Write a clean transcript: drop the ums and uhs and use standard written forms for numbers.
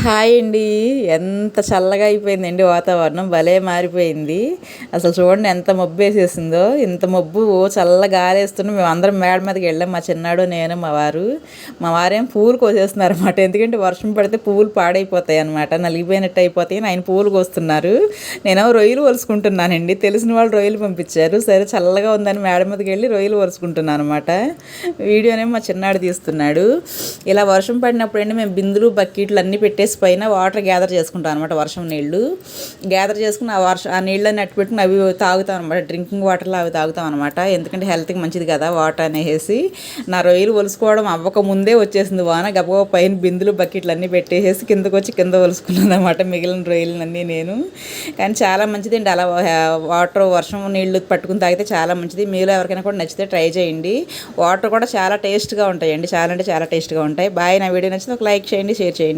Hi అండి. ఎంత చల్లగా అయిపోయిందండి వాతావరణం, భలే మారిపోయింది. అసలు చూడండి ఎంత మబ్బు వేసేసిందో. ఇంత మబ్బు చల్ల గాలి వేస్తున్నాం. మేము అందరం మేడ మీదకి వెళ్ళాం, మా చిన్నాడు, నేను, మా వారు. మా వారేం పూలు కోసేస్తున్నారు అనమాట. ఎందుకంటే వర్షం పడితే పువ్వులు పాడైపోతాయి అనమాట, నలిగిపోయినట్టు అయిపోతాయి. ఆయన పూలు కోస్తున్నారు, నేను రొయ్యలు వలుసుకుంటున్నానండి. తెలిసిన వాళ్ళు రొయ్యలు పంపించారు. సరే చల్లగా ఉందని మేడ మీదకి వెళ్ళి రొయ్యలు వలుసుకుంటున్నాను అనమాట. వీడియోనేమో మా చిన్నాడు తీస్తున్నాడు. ఇలా వర్షం పడినప్పుడు అండి మేము బిందులు బకెట్లు అన్నీ పెట్టేసి పైన వాటర్ గ్యాదర్ చేసుకుంటాం అనమాట. వర్షం నీళ్ళు గ్యాదర్ చేసుకుని ఆ నీళ్ళని అట్టు పెట్టుకుని అవి తాగుతాం అనమాట. డ్రింకింగ్ వాటర్లో అవి తాగుతాం అనమాట. ఎందుకంటే హెల్త్కి మంచిది కదా వాటర్ అనేసి. నా రొయ్యలు ఒలుసుకోవడం అవ్వక ముందే వచ్చేసింది వాన. గబగబా పైన బిందులు బకెట్లు అన్నీ పెట్టేసి కిందకు వచ్చి కింద ఒలుసుకున్నాను అనమాట మిగిలిన రొయ్యలన్నీ నేను. కానీ చాలా మంచిదండి అలా వాటర్ వర్షం నీళ్ళు పట్టుకుని తాగితే చాలా మంచిది. మీలో ఎవరికైనా కూడా నచ్చితే ట్రై చేయండి. వాటర్ కూడా చాలా టేస్ట్గా ఉంటాయండి, చాలా అంటే చాలా టేస్ట్గా ఉంటాయి. బాయ్. నా వీడియో నచ్చితే ఒక లైక్ చేయండి, షేర్ చేయండి.